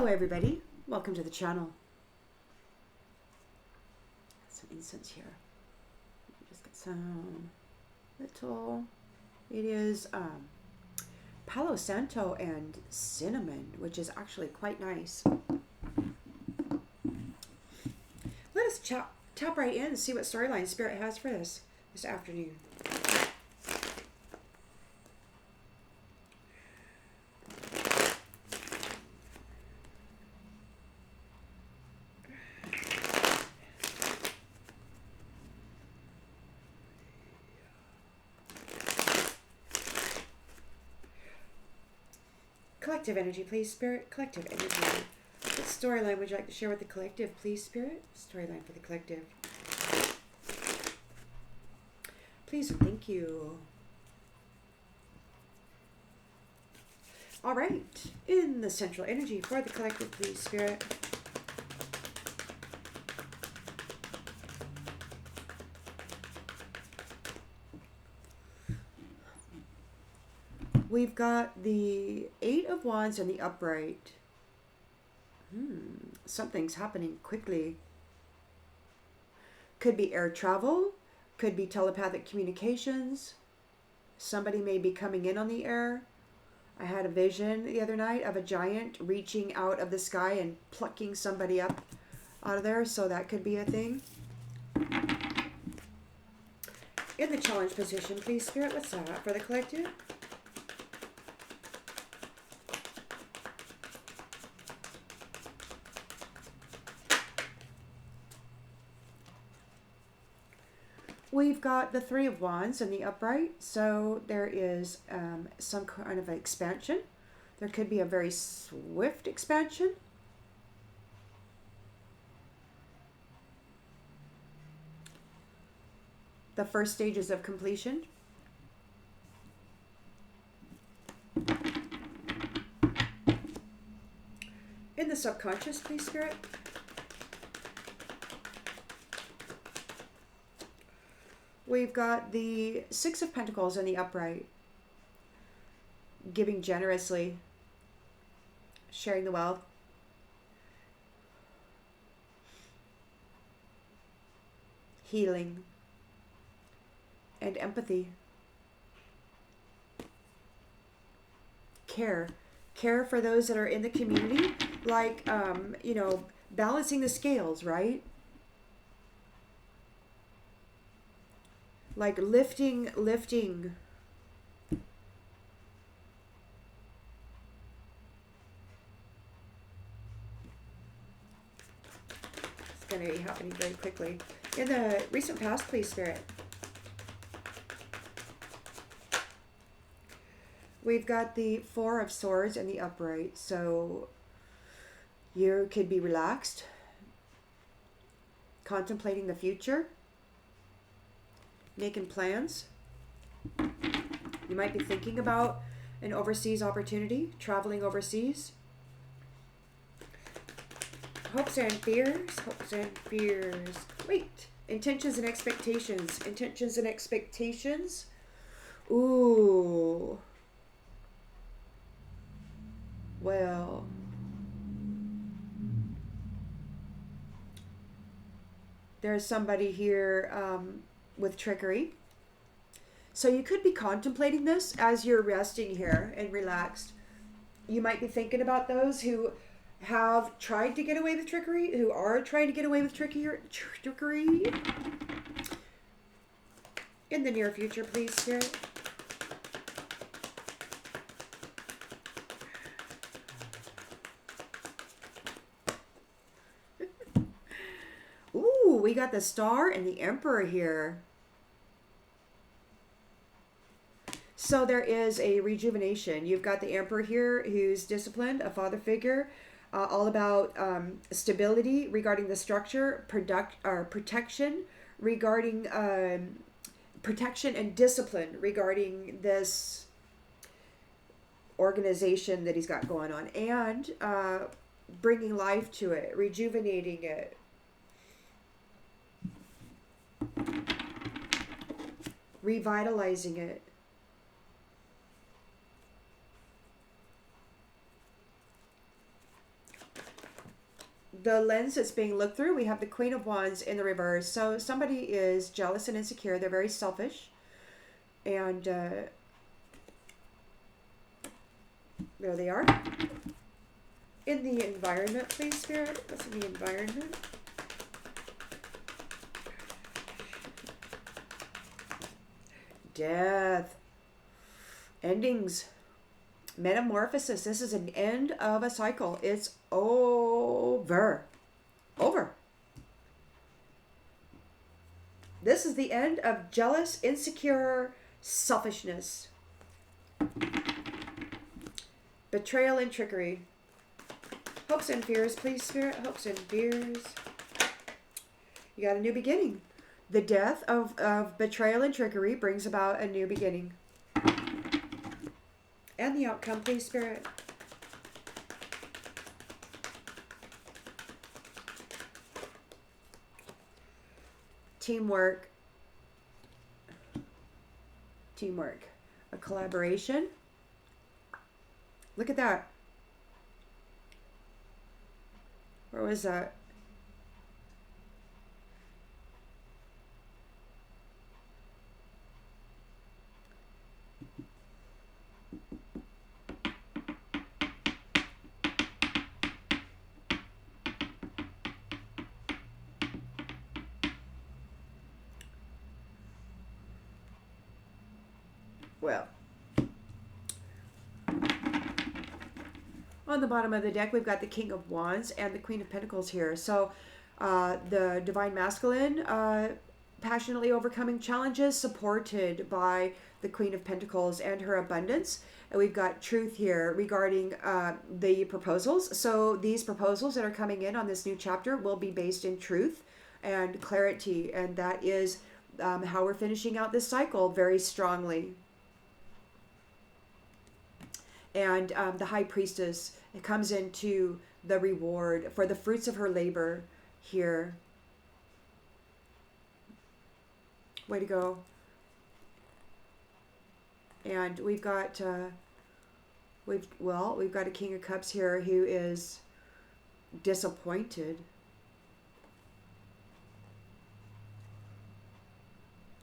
Hello everybody, welcome to the channel. Some incense here. Just get some little, it is Palo Santo and cinnamon, which is actually quite nice. Let us tap right in and see what storyline Spirit has for us this afternoon. Collective energy, please, Spirit. Collective energy. What storyline would you like to share with the collective, please, Spirit? Storyline for the collective. Please and thank you. All right. In the central energy for the collective, please, Spirit. We've got the Eight of Wands and the upright. Something's happening quickly. Could be air travel. Could be telepathic communications. Somebody may be coming in on the air. I had a vision the other night of a giant reaching out of the sky and plucking somebody up out of there. So that could be a thing. In the challenge position, please, Spirit. What's that for the collective? We've got the Three of Wands and the upright, so there is some kind of expansion. There could be a very swift expansion. The first stages of completion. In the subconscious, please, Spirit. We've got the Six of Pentacles and the upright. Giving generously. Sharing the wealth. Healing. And empathy. Care. Care for those that are in the community. Like, you know, balancing the scales, right? Like lifting. It's going to be happening very quickly. In the recent past, please, Spirit. We've got the Four of Swords and the upright. So you could be relaxed, contemplating the future, making plans. You might be thinking about an overseas opportunity, traveling overseas. Hopes and fears, hopes and fears. Wait, intentions and expectations, intentions and expectations. Ooh. Well, there's somebody here with trickery. So you could be contemplating this as you're resting here and relaxed. You might be thinking about those who have tried to get away with trickery, who are trying to get away with trickery. In the near future, please, Spirit. Ooh, we got the Star and the Emperor here. So there is a rejuvenation. You've got the Emperor here who's disciplined, a father figure, all about stability regarding the structure, protection regarding protection and discipline regarding this organization that he's got going on, and bringing life to it, rejuvenating it. Revitalizing it. the lens that's being looked through, we have the Queen of Wands in the reverse. So somebody is jealous and insecure. They're very selfish. And there they are. In the environment, please, Spirit. What's in the environment? Death. Endings. Metamorphosis. This is an end of a cycle. It's over. Over. This is the end of jealous, insecure selfishness. Betrayal and trickery. Hopes and fears, please, Spirit. Hopes and fears. You got a new beginning. The death of betrayal and trickery brings about a new beginning. And the outcome, please, Spirit. Teamwork. Teamwork. A collaboration. Look at that. Where was that? Well, on the bottom of the deck, we've got the King of Wands and the Queen of Pentacles here. So the Divine Masculine, passionately overcoming challenges, supported by the Queen of Pentacles and her abundance. And we've got truth here regarding the proposals. So these proposals that are coming in on this new chapter will be based in truth and clarity. And that is how we're finishing out this cycle very strongly. And the High Priestess, it comes into the reward for the fruits of her labor here. Way to go. And we've got we've got a King of Cups here who is disappointed.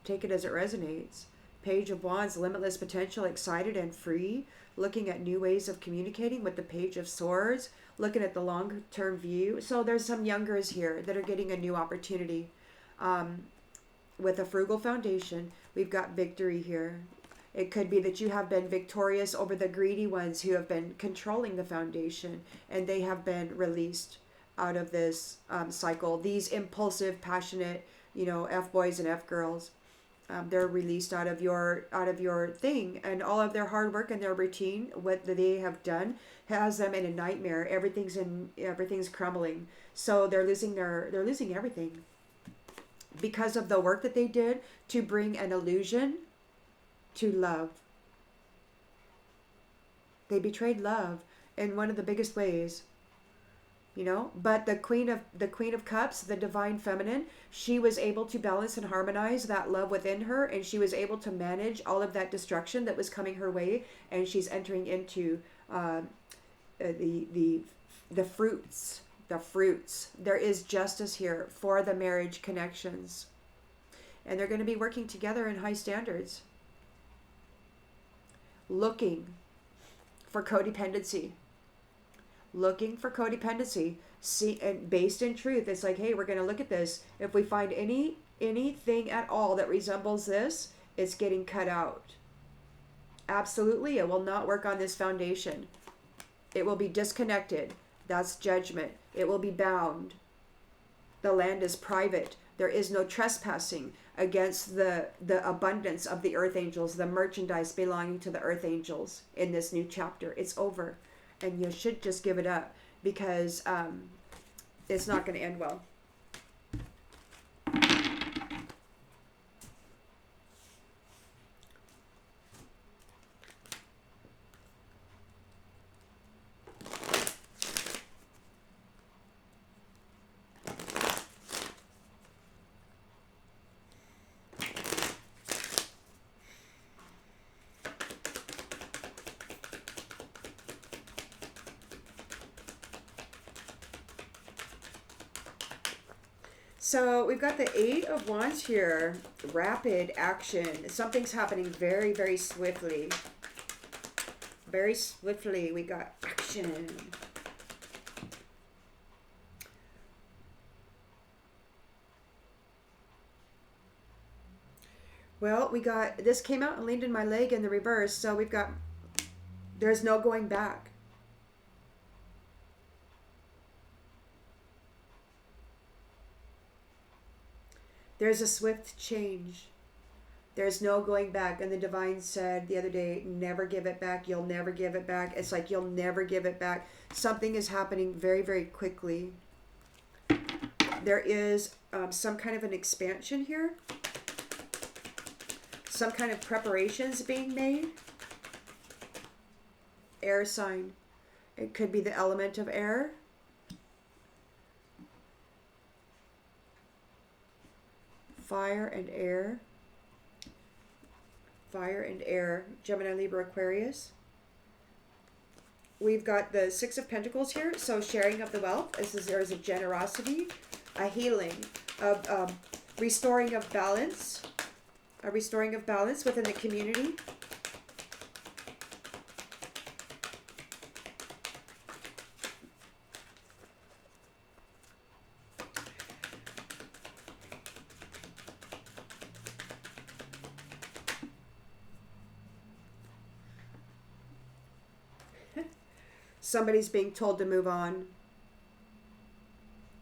Take it as it resonates. Page of Wands, limitless potential, excited and free, looking at new ways of communicating with the Page of Swords, looking at the long-term view. So there's some youngers here that are getting a new opportunity. With a frugal foundation, we've got victory here. It could be that you have been victorious over the greedy ones who have been controlling the foundation, and they have been released out of this cycle. These impulsive, passionate, F-boys and F-girls. They're released out of your thing, and all of their hard work and their routine, what they have done, has them in a nightmare. Everything's crumbling. So they're losing everything because of the work that they did to bring an illusion to love. They betrayed love in one of the biggest ways. But the Queen of Cups, the divine feminine, she was able to balance and harmonize that love within her, and she was able to manage all of that destruction that was coming her way, and she's entering into the fruits. There is justice here for the marriage connections, and they're going to be working together in high standards, looking for codependency. See, and based in truth. It's like, hey, we're going to look at this. If we find anything at all that resembles this, it's getting cut out. Absolutely, it will not work on this foundation. It will be disconnected. That's judgment. It will be bound. The land is private. There is no trespassing against the abundance of the earth angels, the merchandise belonging to the earth angels in this new chapter. It's over. And you should just give it up, because it's not going to end well. So we've got the Eight of Wands here. Rapid action. Something's happening very, very swiftly. Very swiftly. We got action. Well, we got, this came out and leaned in my leg in the reverse. So we've got, there's no going back. There's a swift change. There's no going back. And the divine said the other day, never give it back. You'll never give it back. It's like you'll never give it back. Something is happening very, very quickly. There is some kind of an expansion here. Some kind of preparations being made. Air sign. It could be the element of air. Fire and air. Fire and air. Gemini, Libra, Aquarius. We've got the Six of Pentacles here. So sharing of the wealth. There's a generosity, a healing, of restoring of balance. A restoring of balance within the community. Somebody's being told to move on.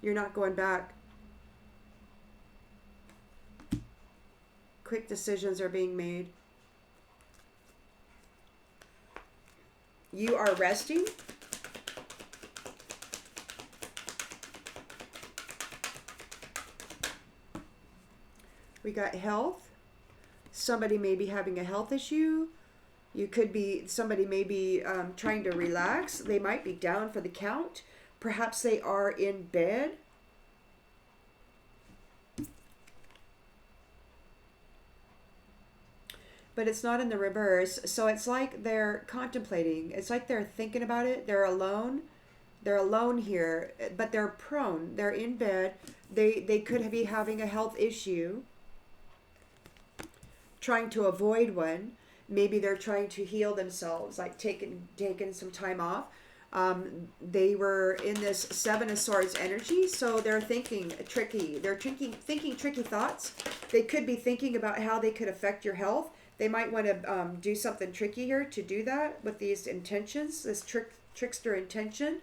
You're not going back. Quick decisions are being made. You are resting. We got health. Somebody may be having a health issue. You could be, somebody may be trying to relax. They might be down for the count. Perhaps they are in bed. But it's not in the reverse. So it's like they're contemplating. It's like they're thinking about it. They're alone. They're alone here, but they're prone. They're in bed. They could be having a health issue, trying to avoid one. Maybe they're trying to heal themselves, like taking some time off. They were in this Seven of Swords energy, so they're thinking tricky. They're thinking tricky thoughts. They could be thinking about how they could affect your health. They might want to do something tricky here to do that with these intentions, this trickster intention.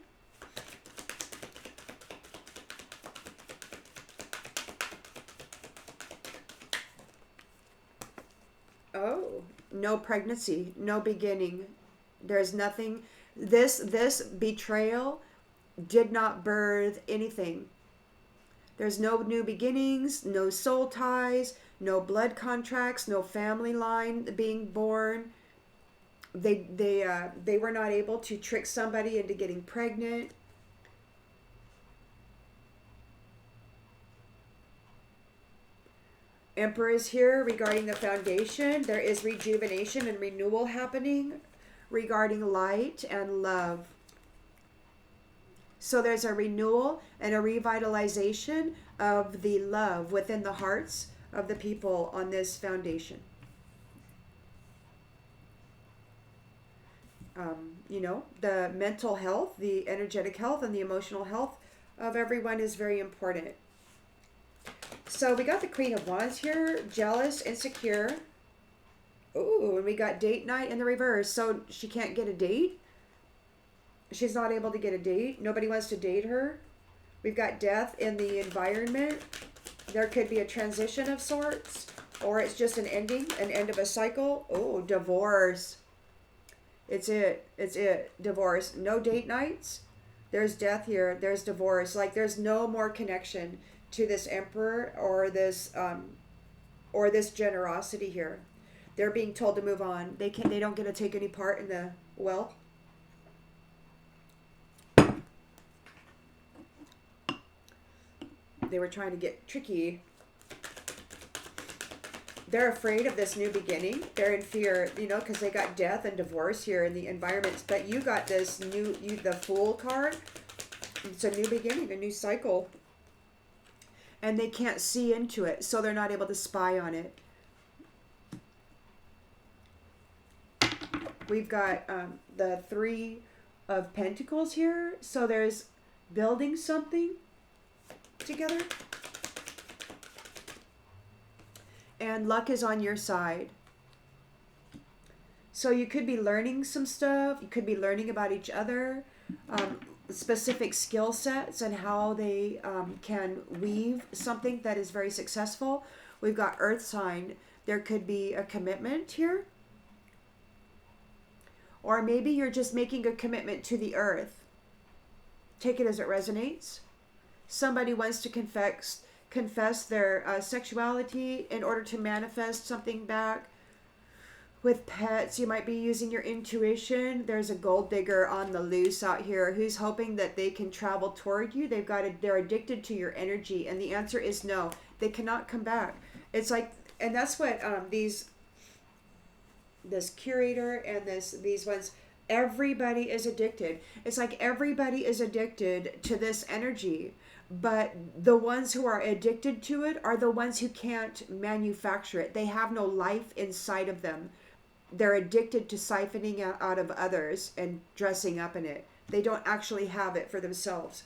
Oh, no pregnancy, no beginning. There's nothing. This betrayal did not birth anything. There's no new beginnings, no soul ties, no blood contracts, no family line being born. They were not able to trick somebody into getting pregnant. Emperor is here regarding the foundation. There is rejuvenation and renewal happening regarding light and love. So there's a renewal and a revitalization of the love within the hearts of the people on this foundation. The mental health, the energetic health, and the emotional health of everyone is very important. So we got the Queen of Wands here, jealous, insecure. Ooh, and we got date night in the reverse. So she can't get a date. She's not able to get a date. Nobody wants to date her. We've got death in the environment. There could be a transition of sorts, or it's just an ending, an end of a cycle. Oh, divorce. It's it. Divorce. No date nights. There's death here. There's divorce. Like there's no more connection to this emperor or this generosity here. They're being told to move on. They don't get to take any part in the wealth. They were trying to get tricky. They're afraid of this new beginning. They're in fear, because they got death and divorce here in the environments. But you got this the Fool card. It's a new beginning, a new cycle. and they can't see into it, so they're not able to spy on it. We've got the Three of Pentacles here. So there's building something together. And luck is on your side. So you could be learning some stuff. You could be learning about each other. Specific skill sets and how they can weave something that is very successful. We've got Earth sign. There could be a commitment here. Or maybe you're just making a commitment to the earth. Take it as it resonates. Somebody wants to confess their sexuality in order to manifest something back. With pets, you might be using your intuition. There's a gold digger on the loose out here who's hoping that they can travel toward you. They're addicted to your energy, and the answer is no. They cannot come back. It's like, and that's what this curator and these ones, everybody is addicted. It's like everybody is addicted to this energy, but the ones who are addicted to it are the ones who can't manufacture it. They have no life inside of them. They're addicted to siphoning out of others and dressing up in it. They don't actually have it for themselves.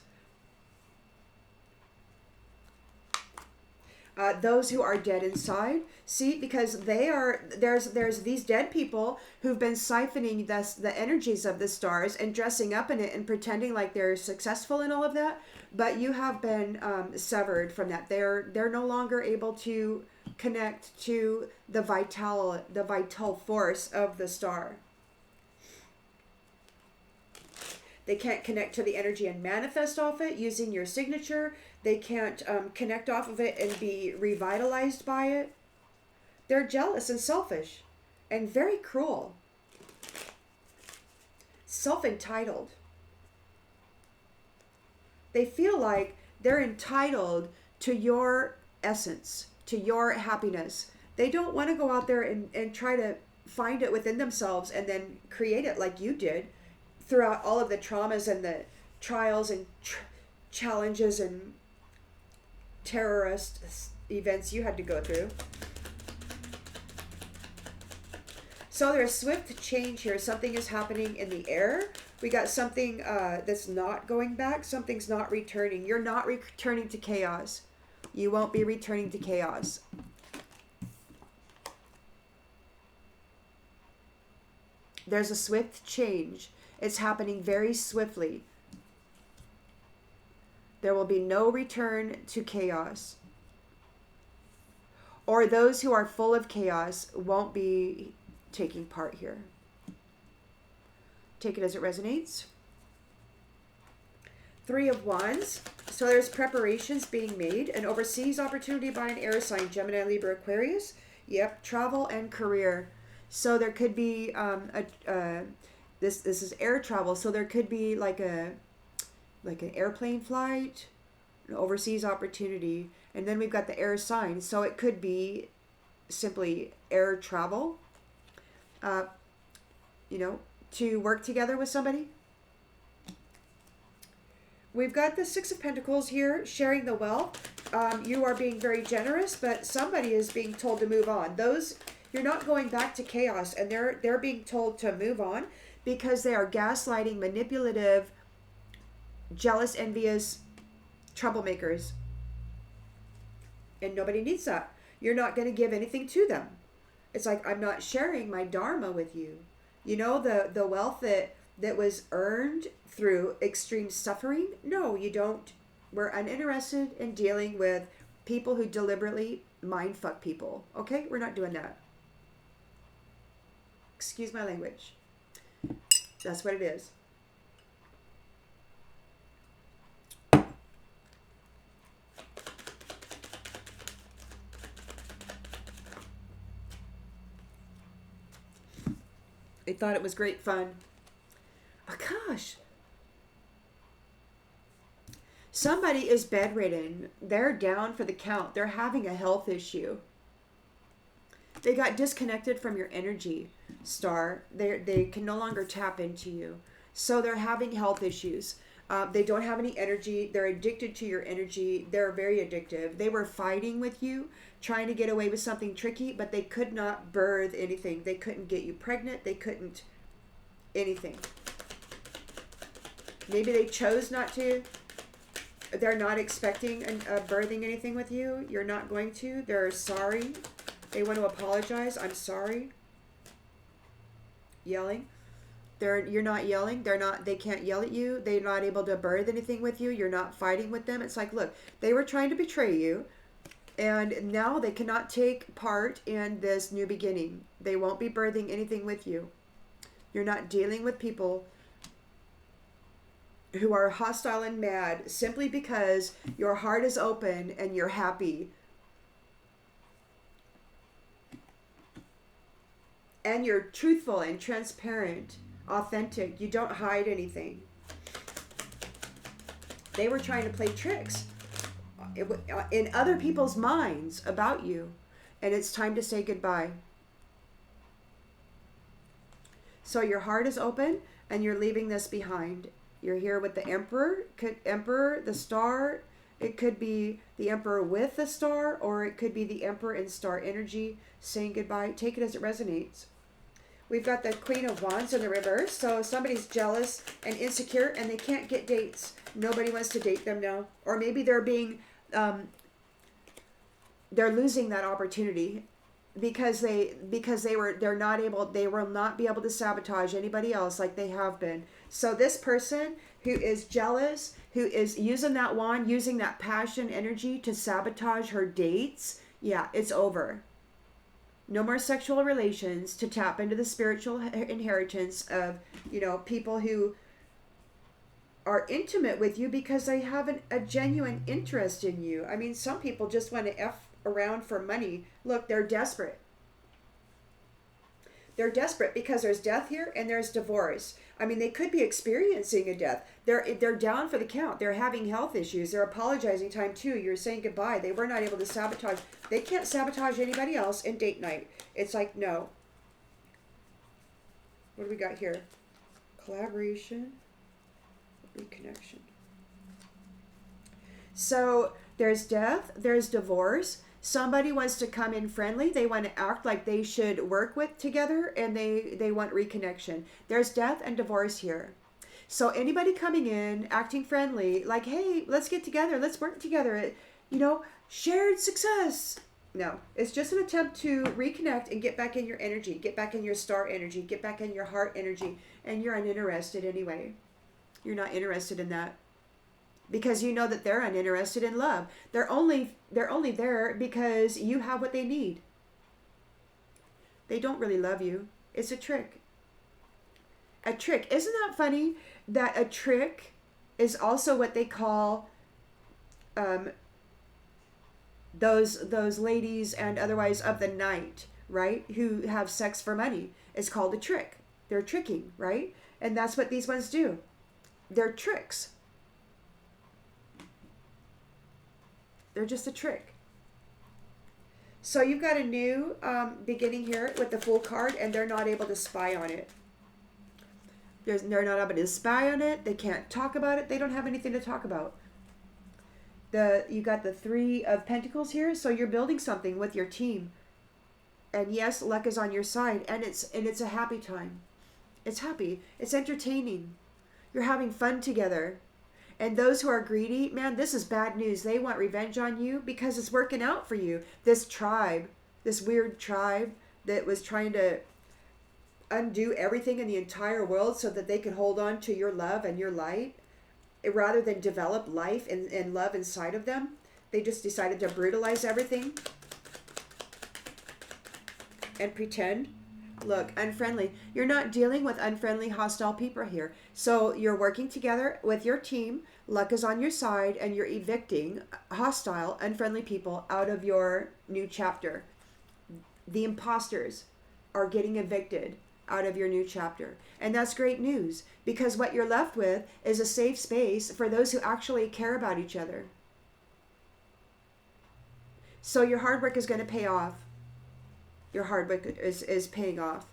Those who are dead inside, see, because there's these dead people who've been siphoning the energies of the stars and dressing up in it and pretending like they're successful in all of that, but you have been severed from that. They're no longer able to connect to the vital force of the star. They can't connect to the energy and manifest off it using your signature. They can't connect off of it and be revitalized by it. They're jealous and selfish and very cruel. Self-entitled. They feel like they're entitled to your essence, to your happiness. They don't want to go out there and try to find it within themselves and then create it like you did throughout all of the traumas and the trials and challenges and terrorist events you had to go through. So there's swift change here. Something is happening in the air. We got something that's not going back. Something's not returning. You're not returning to chaos. You won't be returning to chaos. There's a swift change. It's happening very swiftly. There will be no return to chaos. Or those who are full of chaos won't be taking part here. Take it as it resonates. Three of Wands. So there's preparations being made. An overseas opportunity by an air sign, Gemini, Libra, Aquarius. Yep, travel and career. So there could be this is air travel. So there could be like an airplane flight, an overseas opportunity, and then we've got the air sign. So it could be simply air travel. To work together with somebody. We've got the Six of Pentacles here, sharing the wealth. You are being very generous, but somebody is being told to move on. You're not going back to chaos, and they're being told to move on because they are gaslighting, manipulative, jealous, envious troublemakers. And nobody needs that. You're not going to give anything to them. It's like, I'm not sharing my dharma with you. You know, the wealth that was earned through extreme suffering? No, you don't. We're uninterested in dealing with people who deliberately mind fuck people. Okay? We're not doing that. Excuse my language. That's what it is. They thought it was great fun. Oh gosh. Somebody is bedridden. They're down for the count. They're having a health issue. They got disconnected from your energy, star. They can no longer tap into you. So they're having health issues. They don't have any energy. They're addicted to your energy. They're very addictive. They were fighting with you, trying to get away with something tricky, but they could not birth anything. They couldn't get you pregnant. They couldn't anything. Maybe they chose not to. They're not expecting birthing anything with you. You're not going to. They're sorry. They want to apologize. I'm sorry. Yelling. You're not yelling. They can't yell at you. They're not able to birth anything with you. You're not fighting with them. It's like, look, they were trying to betray you, and now they cannot take part in this new beginning. They won't be birthing anything with you. You're not dealing with people who are hostile and mad simply because your heart is open and you're happy. And you're truthful and transparent, authentic. You don't hide anything. They were trying to play tricks in other people's minds about you. And it's time to say goodbye. So your heart is open and you're leaving this behind. You're here with the Emperor, the star. It could be the Emperor with the star, or it could be the Emperor in star energy saying goodbye. Take it as it resonates. We've got the Queen of Wands in the reverse. So somebody's jealous and insecure and they can't get dates. Nobody wants to date them now. Or maybe they're losing that opportunity because they will not be able to sabotage anybody else like they have been. So this person who is jealous, who is using that wand, using that passion energy to sabotage her dates, yeah, it's over. No more sexual relations, to tap into the spiritual inheritance of, people who are intimate with you because they have a genuine interest in you. I mean, some people just want to F around for money. Look, they're desperate. They're desperate because there's death here and there's divorce. I mean, they could be experiencing a death. They're down for the count. They're having health issues. They're apologizing time too. You're saying goodbye. They were not able to sabotage. They can't sabotage anybody else in date night. It's like, no. What do we got here? Collaboration, reconnection. So there's death, there's divorce. Somebody wants to come in friendly. They want to act like they should work with together, and they want reconnection. There's death and divorce here. So anybody coming in, acting friendly, like, hey, let's get together. Let's work together. Shared success. No, it's just an attempt to reconnect and get back in your energy, get back in your star energy, get back in your heart energy. And you're uninterested anyway. You're not interested in that. Because you know that they're uninterested in love. They're only there because you have what they need. They don't really love you. It's a trick. A trick. Isn't that funny that a trick is also what they call those ladies and otherwise of the night, right? Who have sex for money. It's called a trick. They're tricking, right? And that's what these ones do. They're tricks. They're just a trick. So you've got a new beginning here with the Fool card, and they're not able to spy on it. They're not able to spy on it. They can't talk about it. They don't have anything to talk about. You got the Three of Pentacles here, so you're building something with your team. And yes, luck is on your side, and it's a happy time. It's happy. It's entertaining. You're having fun together. And those who are greedy, man, this is bad news. They want revenge on you because it's working out for you. This tribe, this weird tribe that was trying to undo everything in the entire world so that they could hold on to your love and your light, rather than develop life and love inside of them, they just decided to brutalize everything and pretend. Look, unfriendly. You're not dealing with unfriendly, hostile people here. So you're working together with your team. Luck is on your side, and you're evicting hostile, unfriendly people out of your new chapter. The imposters are getting evicted out of your new chapter. And that's great news, because what you're left with is a safe space for those who actually care about each other. So your hard work is going to pay off. Your hard work is paying off.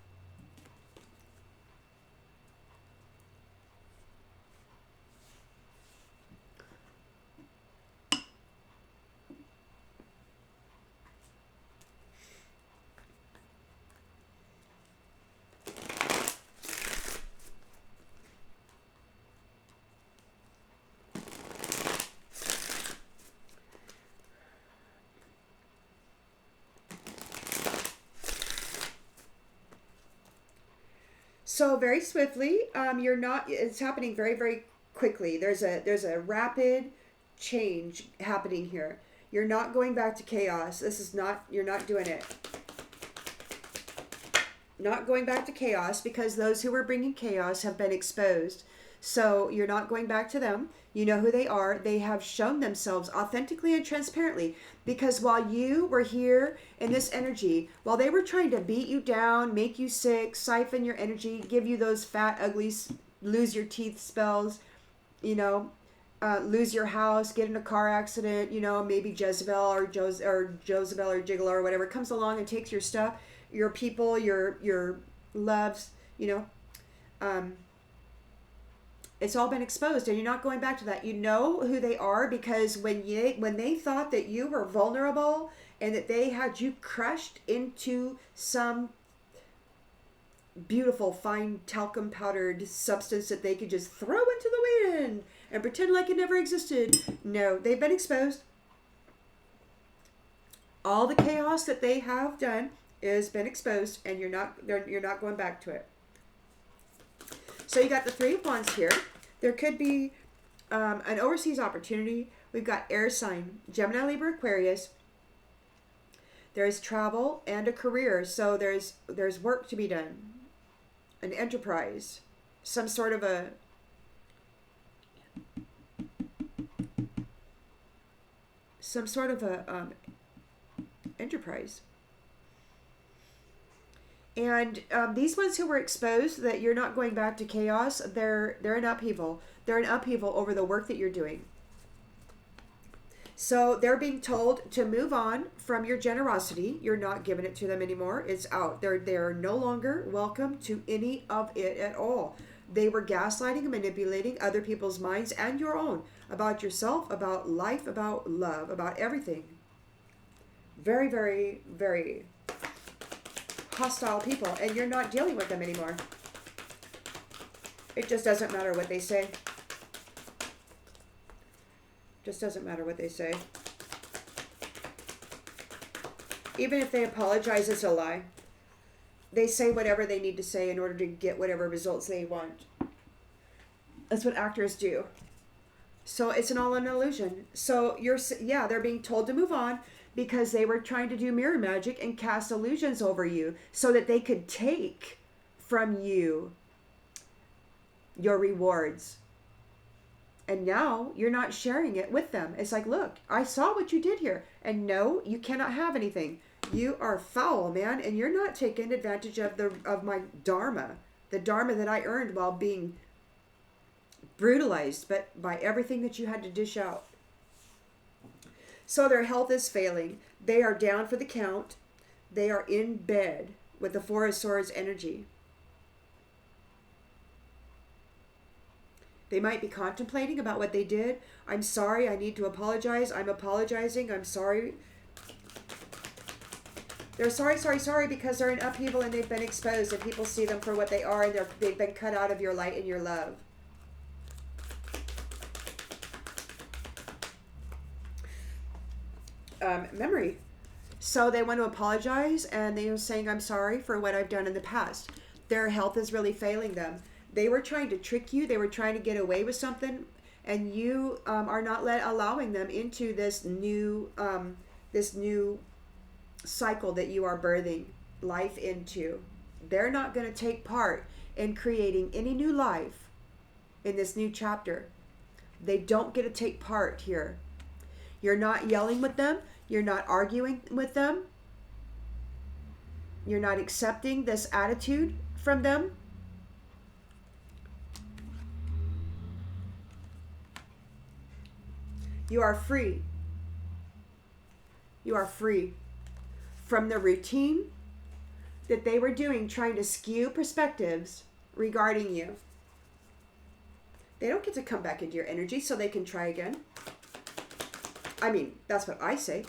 So very swiftly, you're not. It's happening very, very quickly. There's a rapid change happening here. You're not going back to chaos. This is not. You're not doing it. Not going back to chaos, because those who were bringing chaos have been exposed. So you're not going back to them. You know who they are. They have shown themselves authentically and transparently. Because while you were here in this energy, while they were trying to beat you down, make you sick, siphon your energy, give you those fat, ugly, lose your teeth spells, you know, lose your house, get in a car accident, you know, maybe Jezebel or Jezebel or gigolo or whatever comes along and takes your stuff, your people, your loves, you know. It's all been exposed, and you're not going back to that. You know who they are, because when they thought that you were vulnerable and that they had you crushed into some beautiful fine talcum powdered substance that they could just throw into the wind and pretend like it never existed. No, they've been exposed. All the chaos that they have done has been exposed, and you're not going back to it. So you got the Three of Wands here. There could be an overseas opportunity. We've got air sign, Gemini, Libra, Aquarius. There's travel and a career. So there's work to be done, an enterprise, some sort of a enterprise. And these ones who were exposed, that you're not going back to chaos, they're in upheaval. They're in upheaval over the work that you're doing. So they're being told to move on from your generosity. You're not giving it to them anymore. It's out. They're no longer welcome to any of it at all. They were gaslighting and manipulating other people's minds and your own about yourself, about life, about love, about everything. Very, very, very hostile people, and you're not dealing with them anymore. It just doesn't matter what they say. Just doesn't matter what they say. Even if they apologize, it's a lie. They say whatever they need to say in order to get whatever results they want. That's what actors do. So it's all an illusion. So they're being told to move on, because they were trying to do mirror magic and cast illusions over you so that they could take from you your rewards. And now you're not sharing it with them. It's like, look, I saw what you did here. And no, you cannot have anything. You are foul, man, and you're not taking advantage of my dharma, the dharma that I earned while being brutalized, but by everything that you had to dish out. So their health is failing. They are down for the count. They are in bed with the Four of Swords energy. They might be contemplating about what they did. I'm sorry. I need to apologize. I'm apologizing. I'm sorry. They're sorry because they're in upheaval and they've been exposed, and people see them for what they are, and they've been cut out of your light and your love. Memory. So they want to apologize, and they are saying, I'm sorry for what I've done in the past. Their health is really failing them. They were trying to trick you. They were trying to get away with something, and you are not allowing them into this new cycle that you are birthing life into. They're not going to take part in creating any new life in this new chapter. They don't get to take part here. You're not yelling with them. You're not arguing with them. You're not accepting this attitude from them. You are free. You are free from the routine that they were doing, trying to skew perspectives regarding you. They don't get to come back into your energy so they can try again. I mean, that's what I say.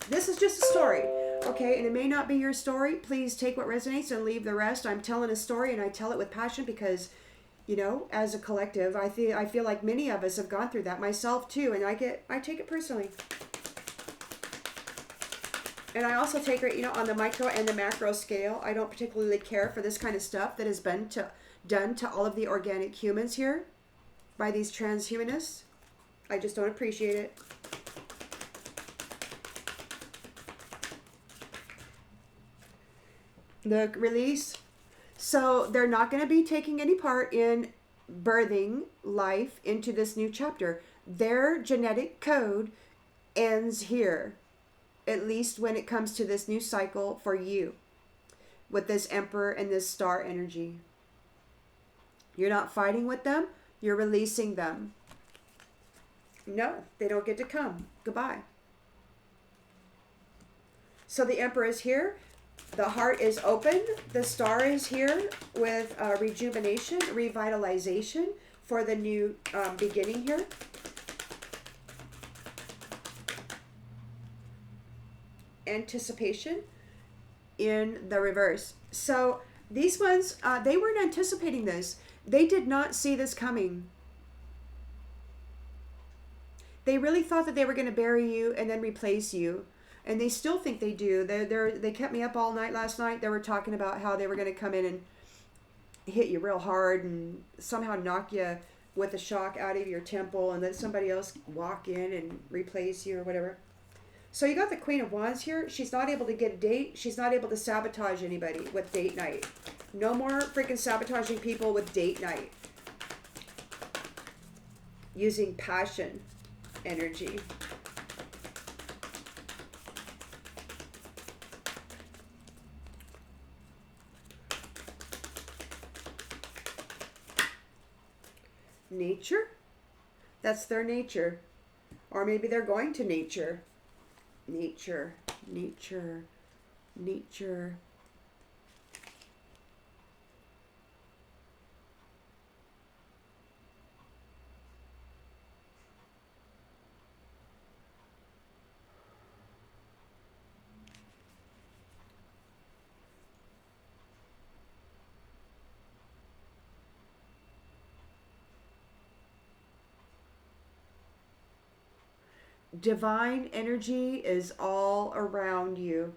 This is just a story, okay? And it may not be your story. Please take what resonates and leave the rest. I'm telling a story, and I tell it with passion because, you know, as a collective, I feel like many of us have gone through that, myself too, and I take it personally. And I also take it, on the micro and the macro scale. I don't particularly care for this kind of stuff that has been done to all of the organic humans here by these transhumanists. I just don't appreciate it. The release. So they're not going to be taking any part in birthing life into this new chapter. Their genetic code ends here, at least when it comes to this new cycle for you with this Emperor and this star energy. You're not fighting with them. You're releasing them. No, they don't get to come. Goodbye. So the Emperor is here. The heart is open. The star is here with rejuvenation, revitalization for the new beginning here. Anticipation in the reverse. So these ones, they weren't anticipating this. They did not see this coming. They really thought that they were going to bury you and then replace you. And they still think they do. They kept me up all night last night. They were talking about how they were going to come in and hit you real hard and somehow knock you with a shock out of your temple and let somebody else walk in and replace you or whatever. So you got the Queen of Wands here. She's not able to get a date. She's not able to sabotage anybody with date night. No more freaking sabotaging people with date night. Using passion energy. Nature? That's their nature. Or maybe they're going to nature. Nature, nature, nature. Divine energy is all around you.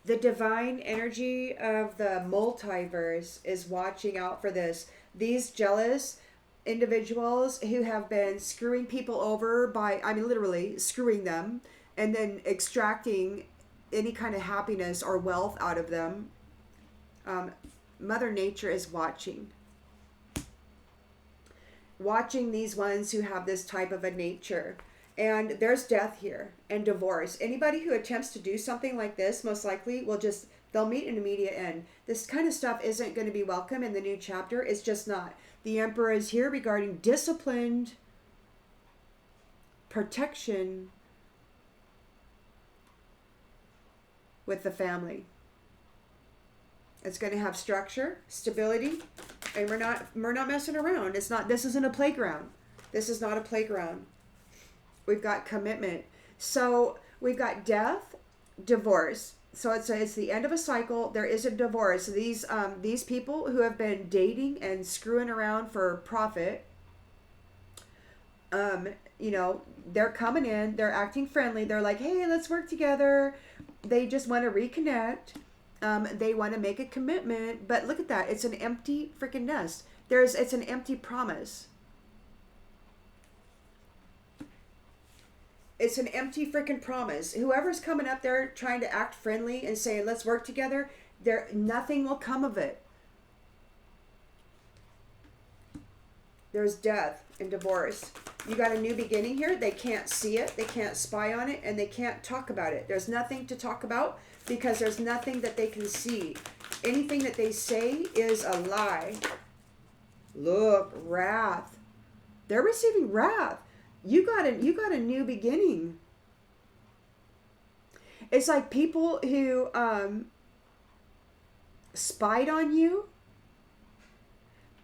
The divine energy of the multiverse is watching out for this. These jealous individuals who have been screwing people over by, literally screwing them and then extracting any kind of happiness or wealth out of them. Mother Nature is watching these ones who have this type of a nature. And there's death here and divorce. Anybody who attempts to do something like this most likely they'll meet an immediate end. This kind of stuff isn't going to be welcome in the new chapter. It's just not. The Emperor is here regarding disciplined protection with the family. It's going to have structure, stability, and we're not messing around. This isn't a playground. This is not a playground. We've got commitment. So we've got death, divorce. So it's the end of a cycle. There is a divorce. These people who have been dating and screwing around for profit, they're coming in, they're acting friendly. They're like, hey, let's work together. They just want to reconnect. They want to make a commitment, but look at that. It's an empty freaking nest. It's an empty promise. It's an empty freaking promise. Whoever's coming up there trying to act friendly and saying, let's work together, nothing will come of it. There's death and divorce. You got a new beginning here. They can't see it. They can't spy on it, and they can't talk about it. There's nothing to talk about because there's nothing that they can see. Anything that they say is a lie. Look, wrath. They're receiving wrath. You got a new beginning. It's like people who spied on you,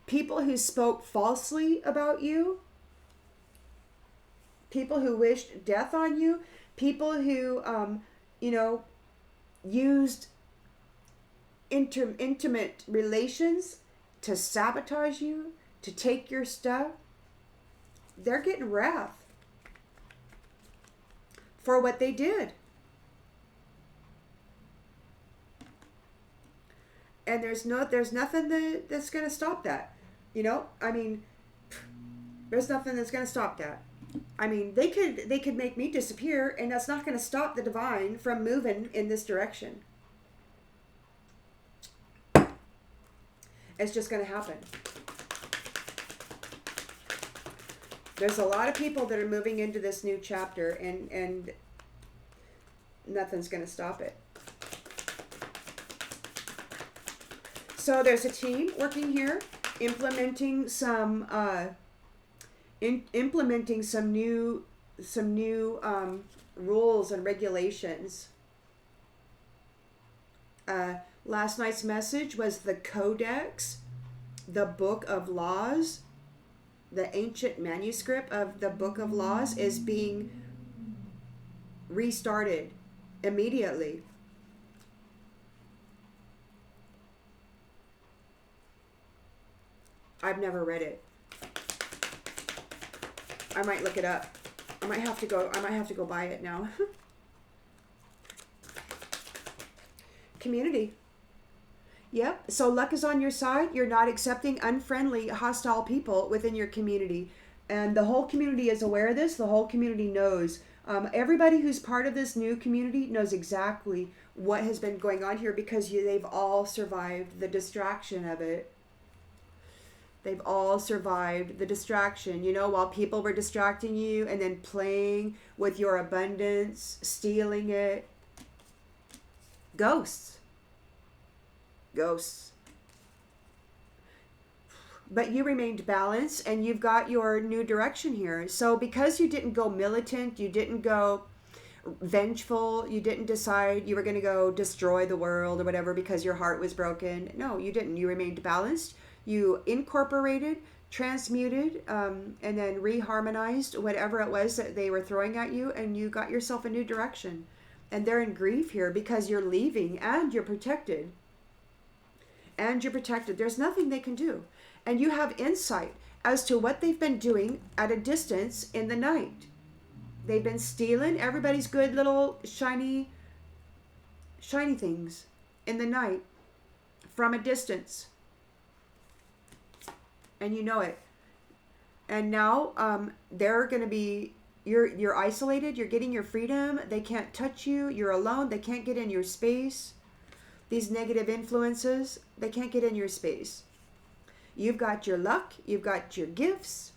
people who spoke falsely about you, people who wished death on you, people who used intimate relations to sabotage you, to take your stuff. They're getting wrath. for what they did. And there's nothing that's going to stop that. I mean, there's nothing that's going to stop that. I mean, they could make me disappear, and that's not going to stop the divine from moving in this direction. It's just going to happen. There's a lot of people that are moving into this new chapter, and nothing's going to stop it. So there's a team working here, implementing some new rules and regulations. Last night's message was the Codex, the Book of Laws. The ancient manuscript of the Book of Laws is being restarted immediately. I've never read it. I might look it up. I might have to go buy it now. Community. Yep. So luck is on your side. You're not accepting unfriendly, hostile people within your community. And the whole community is aware of this. The whole community knows. Everybody who's part of this new community knows exactly what has been going on here because they've all survived the distraction of it. They've all survived the distraction, while people were distracting you and then playing with your abundance, stealing it. Ghosts. But you remained balanced, and you've got your new direction here. So because you didn't go militant, you didn't go vengeful, you didn't decide you were going to go destroy the world or whatever because your heart was broken. No, you didn't. You remained balanced. You incorporated, transmuted, and then reharmonized whatever it was that they were throwing at you, and you got yourself a new direction. And they're in grief here because you're leaving, and you're protected. There's nothing they can do. And you have insight as to what they've been doing at a distance in the night. They've been stealing everybody's good little shiny things in the night from a distance. And you know it. And now they're going to be, you're isolated, you're getting your freedom, they can't touch you, you're alone, they can't get in your space. These negative influences, they can't get in your space. You've got your luck, you've got your gifts.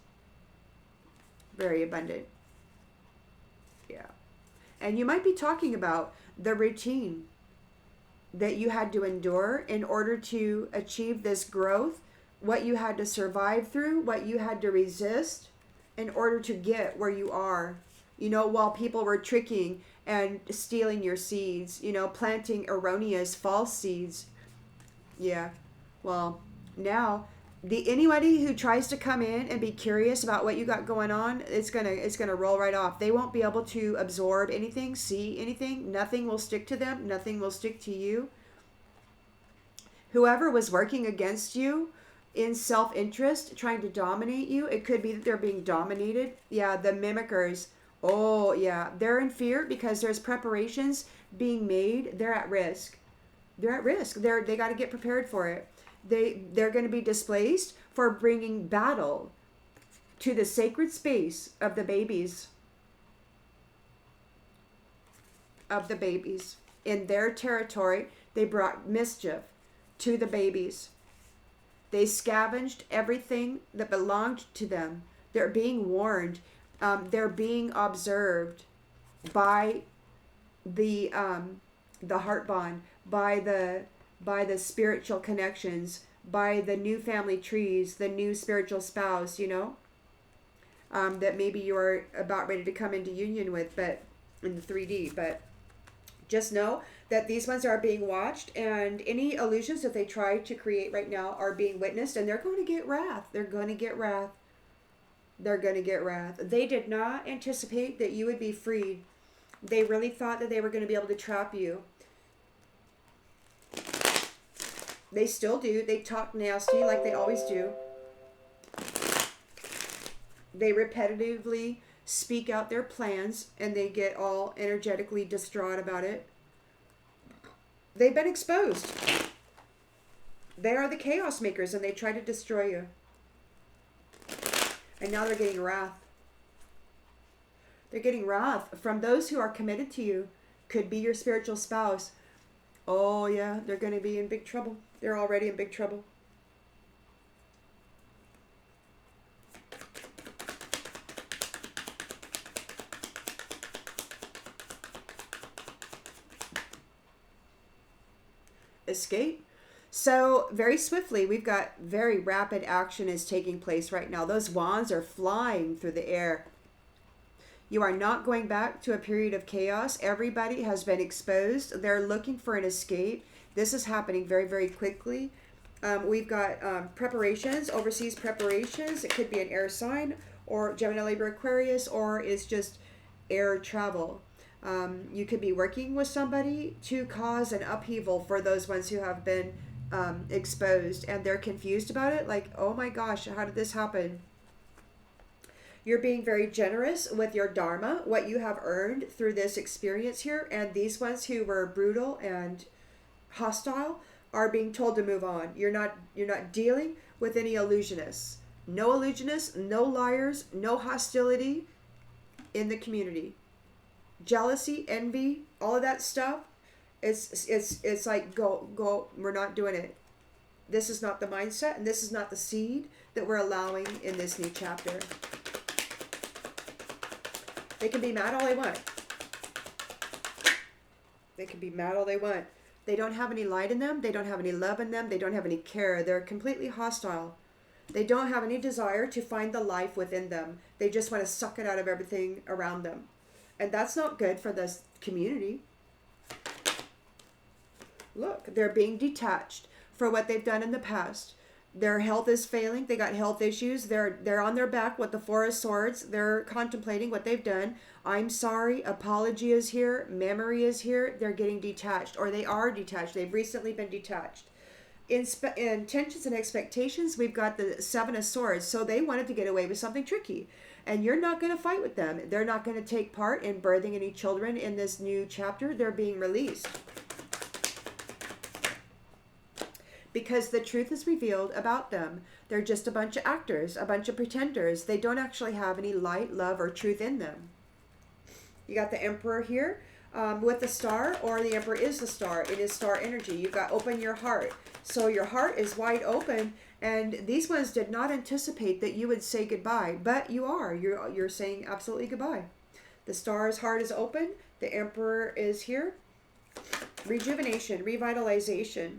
Very abundant. Yeah. And you might be talking about the routine that you had to endure in order to achieve this growth, what you had to survive through, what you had to resist in order to get where you are. While people were tricking and stealing your seeds, planting erroneous false seeds. Yeah. Well, now anybody who tries to come in and be curious about what you got going on, it's gonna roll right off. They won't be able to absorb anything, see anything. Nothing will stick to them. Nothing will stick to you. Whoever was working against you in self-interest, trying to dominate you, it could be that they're being dominated. Yeah, the mimickers. Oh, yeah. They're in fear because there's preparations being made. They're at risk. They got to get prepared for it. They're going to be displaced for bringing battle to the sacred space of the babies. In their territory, they brought mischief to the babies. They scavenged everything that belonged to them. They're being warned. They're being observed by the heart bond, by the spiritual connections, by the new family trees, the new spiritual spouse, that maybe you're about ready to come into union with, but in the 3D. But just know that these ones are being watched, and any illusions that they try to create right now are being witnessed, and they're going to get wrath. They're going to get wrath. They did not anticipate that you would be freed. They really thought that they were going to be able to trap you. They still do. They talk nasty like they always do. They repetitively speak out their plans, and they get all energetically distraught about it. They've been exposed. They are the chaos makers, and they try to destroy you. And now they're getting wrath. They're getting wrath from those who are committed to you. Could be your spiritual spouse. Oh yeah, they're going to be in big trouble. They're already in big trouble. Escape. So very swiftly, we've got very rapid action is taking place right now. Those wands are flying through the air. You are not going back to a period of chaos. Everybody has been exposed. They're looking for an escape. This is happening very, very quickly. We've got preparations, overseas preparations. It could be an air sign or Gemini, Libra, Aquarius, or it's just air travel. You could be working with somebody to cause an upheaval for those ones who have been exposed, and they're confused about it. Like, oh my gosh, how did this happen? You're being very generous with your dharma, what you have earned through this experience here. And these ones who were brutal and hostile are being told to move on. You're not dealing with any illusionists. No illusionists, no liars, no hostility in the community. Jealousy, envy, all of that stuff. It's like go. We're not doing it. This is not the mindset, and this is not the seed that we're allowing in this new chapter. They can be mad all they want. They can be mad all they want. They don't have any light in them. They don't have any love in them. They don't have any care. They're completely hostile. They don't have any desire to find the life within them. They just want to suck it out of everything around them. And that's not good for this community. Look, they're being detached for what they've done in the past. Their health is failing. They got health issues. They're on their back with the Four of Swords. They're contemplating what they've done. I'm sorry. Apology is here. Memory is here. They're getting detached, or they are detached. They've recently been detached. In intentions and expectations, we've got the Seven of Swords. So they wanted to get away with something tricky. And you're not going to fight with them. They're not going to take part in birthing any children in this new chapter. They're being released. Because the truth is revealed about them. They're just a bunch of actors, a bunch of pretenders. They don't actually have any light, love, or truth in them. You got the Emperor here with the star, or the Emperor is the star. It is star energy. You've got open your heart. So your heart is wide open, and these ones did not anticipate that you would say goodbye, but you are. You're saying absolutely goodbye. The star's heart is open. The Emperor is here. Rejuvenation, revitalization.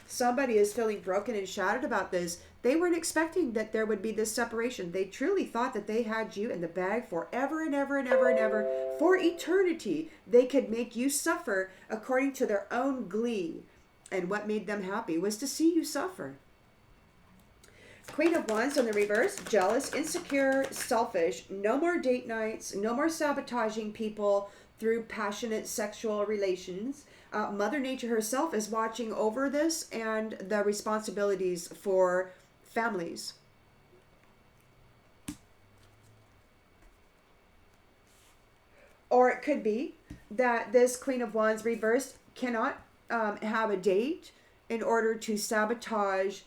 Somebody is feeling broken and shattered about this. They weren't expecting that there would be this separation. They truly thought that they had you in the bag forever and ever and ever and ever. For eternity, they could make you suffer according to their own glee. And what made them happy was to see you suffer. Queen of Wands in the reverse, jealous, insecure, selfish. No more date nights. No more sabotaging people through passionate sexual relations. Mother Nature herself is watching over this and the responsibilities for families. Or it could be that this Queen of Wands reversed cannot have a date in order to sabotage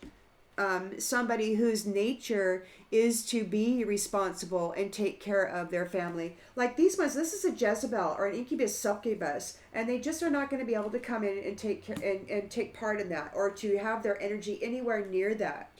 somebody whose nature is to be responsible and take care of their family. Like these ones, this is a Jezebel or an incubus succubus, and they just are not going to be able to come in and take and take part in that, or to have their energy anywhere near that.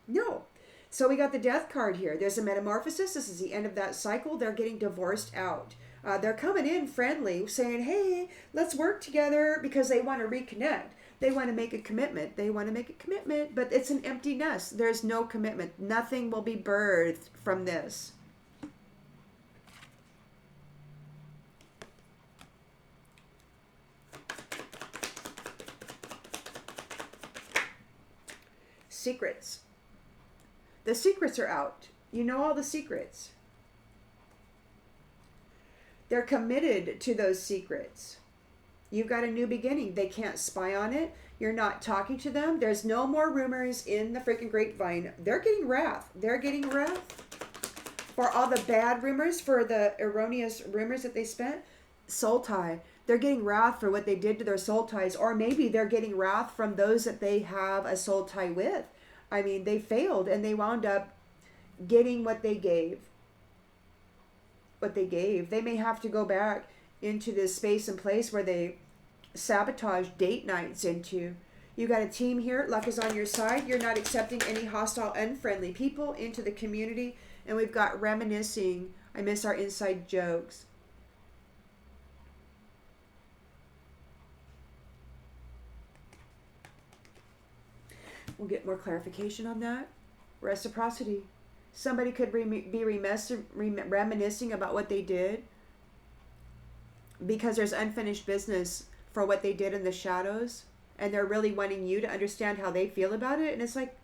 No. So we got the Death card here. There's a metamorphosis. This is the end of that cycle. They're getting divorced out. They're coming in friendly, saying, hey, let's work together, because they want to reconnect. They want to make a commitment. They want to make a commitment, but it's an empty nest. There's no commitment. Nothing will be birthed from this. Secrets. The secrets are out. You know all the secrets. They're committed to those secrets. You've got a new beginning. They can't spy on it. You're not talking to them. There's no more rumors in the freaking grapevine. They're getting wrath. They're getting wrath. For all the bad rumors, for the erroneous rumors that they spent, soul tie. They're getting wrath for what they did to their soul ties, or maybe they're getting wrath from those that they have a soul tie with. I mean, they failed and they wound up getting what they gave. What they gave. They may have to go back into this space and place where they sabotage date nights into. You got a team here. Luck is on your side. You're not accepting any hostile, unfriendly people into the community. And we've got reminiscing. I miss our inside jokes. We'll get more clarification on that. Reciprocity. Somebody could be reminiscing about what they did because there's unfinished business for what they did in the shadows, and they're really wanting you to understand how they feel about it. And it's like,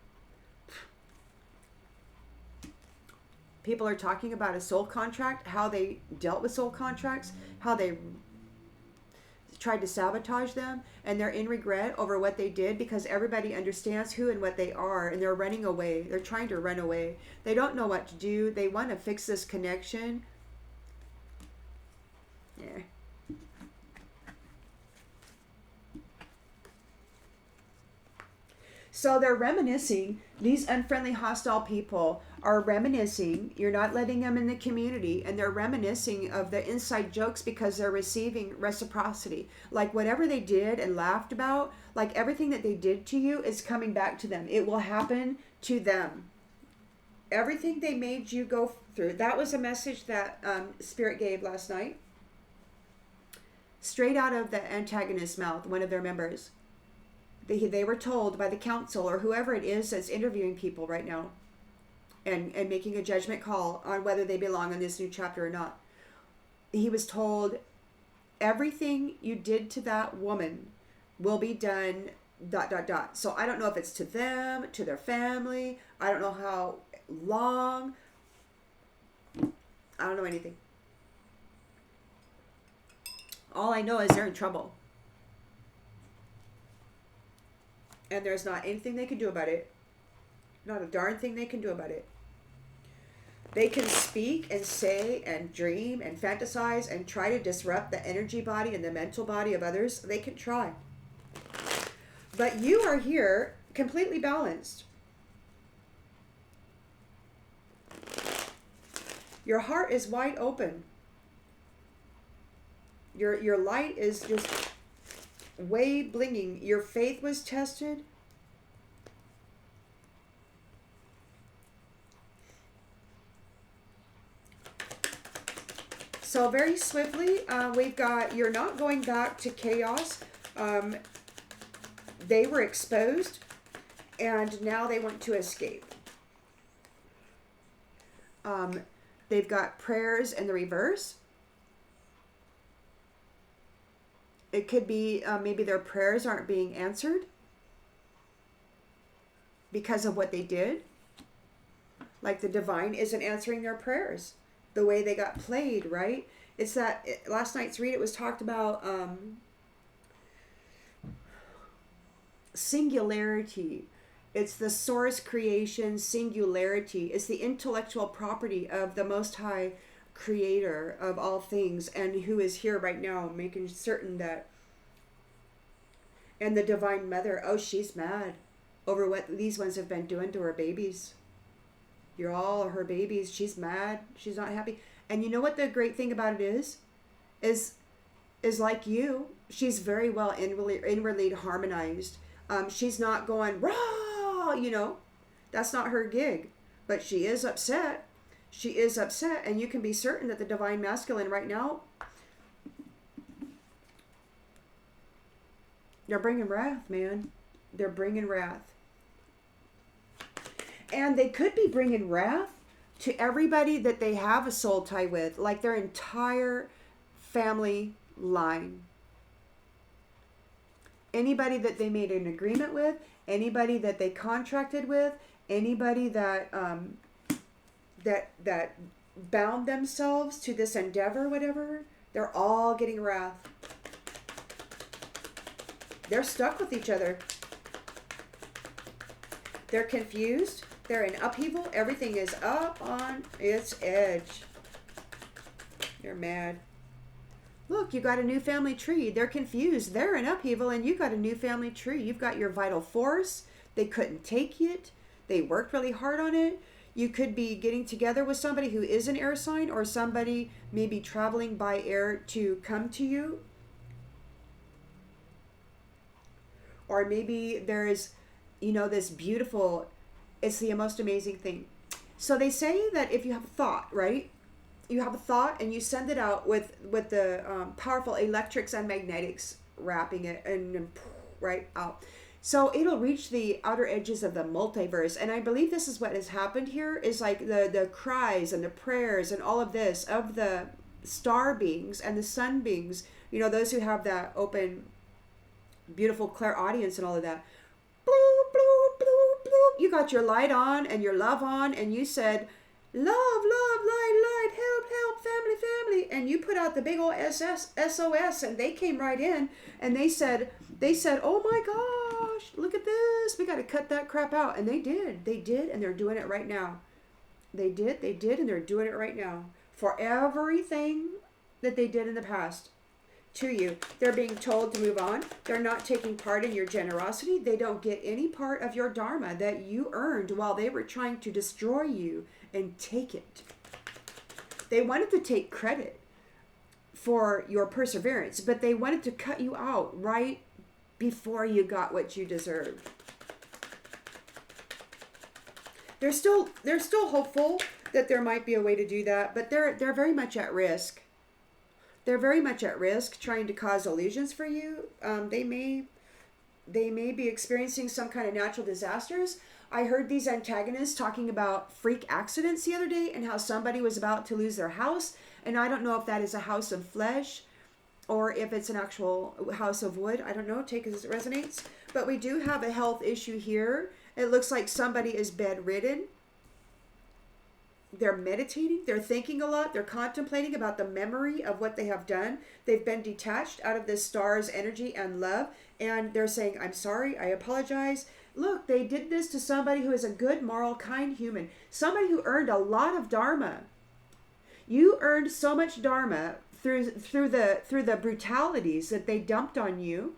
people are talking about a soul contract, how they dealt with soul contracts, how they tried to sabotage them, and they're in regret over what they did because everybody understands who and what they are, and they're running away. They're trying to run away. They don't know what to do. They want to fix this connection. Yeah. So they're reminiscing. These unfriendly, hostile people are reminiscing. You're not letting them in the community, and they're reminiscing of the inside jokes because they're receiving reciprocity. Like whatever they did and laughed about, like everything that they did to you is coming back to them. It will happen to them. Everything they made you go through. That was a message that Spirit gave last night. Straight out of the antagonist's mouth, one of their members. They were told by the council or whoever it is that's interviewing people right now and making a judgment call on whether they belong in this new chapter or not. He was told, everything you did to that woman will be done ... So I don't know if it's to them, to their family. I don't know how long. I don't know anything. All I know is they're in trouble. And there's not anything they can do about it. Not a darn thing they can do about it. They can speak and say and dream and fantasize and try to disrupt the energy body and the mental body of others. They can try. But you are here completely balanced. Your heart is wide open. Your light is just way blinging. Your faith was tested. So very swiftly, we've got, you're not going back to chaos. They were exposed, and now they want to escape. They've got prayers in the reverse. It could be maybe their prayers aren't being answered because of what they did. Like the divine isn't answering their prayers the way they got played, right? It's that last night's read, it was talked about singularity. It's the source creation singularity. It's the intellectual property of the Most High Creator of all things, and who is here right now making certain that. And the Divine Mother, oh, she's mad over what these ones have been doing to her babies. You're all her babies. She's mad. She's not happy. And you know what the great thing about it is like you, she's very well inwardly harmonized. She's not going raw, that's not her gig, but she is upset. She is upset, and you can be certain that the Divine Masculine right now, they're bringing wrath, man. They're bringing wrath. And they could be bringing wrath to everybody that they have a soul tie with, like their entire family line. Anybody that they made an agreement with, anybody that they contracted with, anybody that that bound themselves to this endeavor, whatever, they're all getting wrath. They're stuck with each other. They're confused. They're in upheaval. Everything is up on its edge. You're mad. Look, you got a new family tree. They're confused. They're in upheaval, and you got a new family tree. You've got your vital force. They couldn't take it. They worked really hard on it. You could be getting together with somebody who is an air sign, or somebody maybe traveling by air to come to you. Or maybe there is, this beautiful, it's the most amazing thing. So they say that if you have a thought, right? You have a thought and you send it out with the powerful electrics and magnetics wrapping it and right out. So it'll reach the outer edges of the multiverse. And I believe this is what has happened here is like the cries and the prayers and all of this of the star beings and the sun beings, those who have that open, beautiful clairaudience and all of that. Bloop, bloop, bloop, bloop. You got your light on and your love on, and you said, love, love, light, help, help, family. And you put out the big old SOS, and they came right in, and they said, oh my gosh, look at this. We got to cut that crap out. And they did, and they're doing it right now. They did, and they're doing it right now. For everything that they did in the past to you. They're being told to move on. They're not taking part in your generosity. They don't get any part of your dharma that you earned while they were trying to destroy you and take it. They wanted to take credit for your perseverance, but they wanted to cut you out right before you got what you deserved. They're still hopeful that there might be a way to do that, but they're very much at risk. They're very much at risk trying to cause illusions for you. They may be experiencing some kind of natural disasters. I heard these antagonists talking about freak accidents the other day and how somebody was about to lose their house. And I don't know if that is a house of flesh or if it's an actual house of wood. I don't know. Take it as it resonates. But we do have a health issue here. It looks like somebody is bedridden. They're meditating. They're thinking a lot. They're contemplating about the memory of what they have done. They've been detached out of this star's energy and love. And they're saying, I'm sorry. I apologize. Look, they did this to somebody who is a good, moral, kind human. Somebody who earned a lot of dharma. You earned so much dharma through the brutalities that they dumped on you.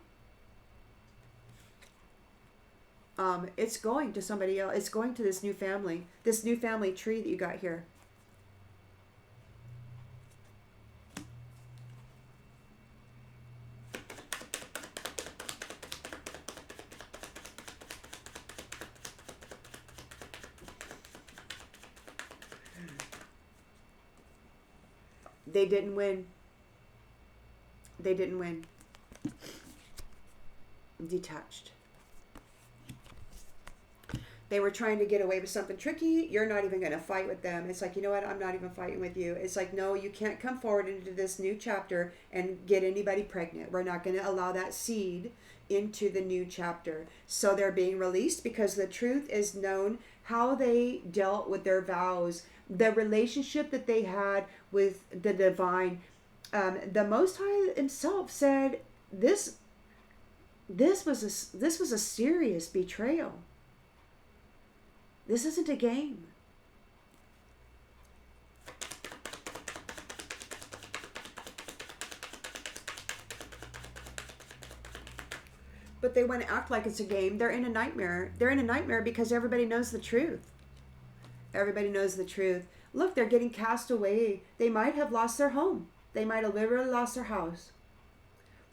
It's going to somebody else. It's going to this new family tree that you got here. They didn't win. Detached. They were trying to get away with something tricky. You're not even going to fight with them. It's like, you know what? I'm not even fighting with you. It's like, no, you can't come forward into this new chapter and get anybody pregnant. We're not going to allow that seed into the new chapter. So they're being released because the truth is known, how they dealt with their vows, the relationship that they had with the divine. The Most High himself said this was a serious betrayal. This isn't a game. But they want to act like it's a game. They're in a nightmare. They're in a nightmare because everybody knows the truth. Everybody knows the truth. Look, they're getting cast away. They might have lost their home. They might have literally lost their house.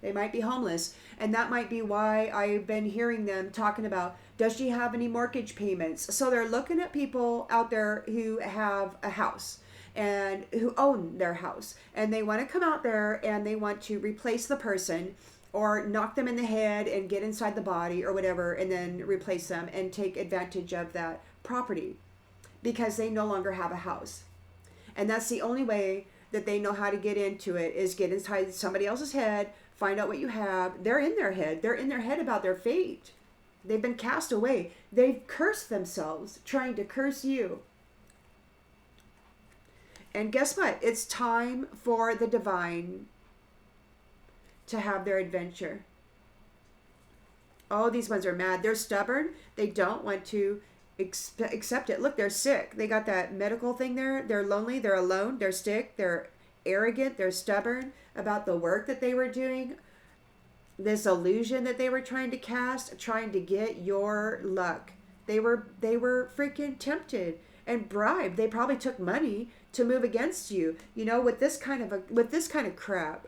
They might be homeless. And that might be why I've been hearing them talking about, does she have any mortgage payments? So they're looking at people out there who have a house and who own their house. And they want to come out there and they want to replace the person or knock them in the head and get inside the body or whatever and then replace them and take advantage of that property because they no longer have a house. And that's the only way that they know how to get into it, is get inside somebody else's head, find out what you have. They're in their head. They're in their head about their fate. They've been cast away. They've cursed themselves, trying to curse you. And guess what? It's time for the divine to have their adventure. Oh, these ones are mad. They're stubborn. They don't want to accept it. Look, they're sick. They got that medical thing there. They're lonely. They're alone. They're sick. They're arrogant. They're stubborn about the work that they were doing. This illusion that they were trying to cast, trying to get your luck. They were freaking tempted and bribed. They probably took money to move against you. You know, with this kind of crap.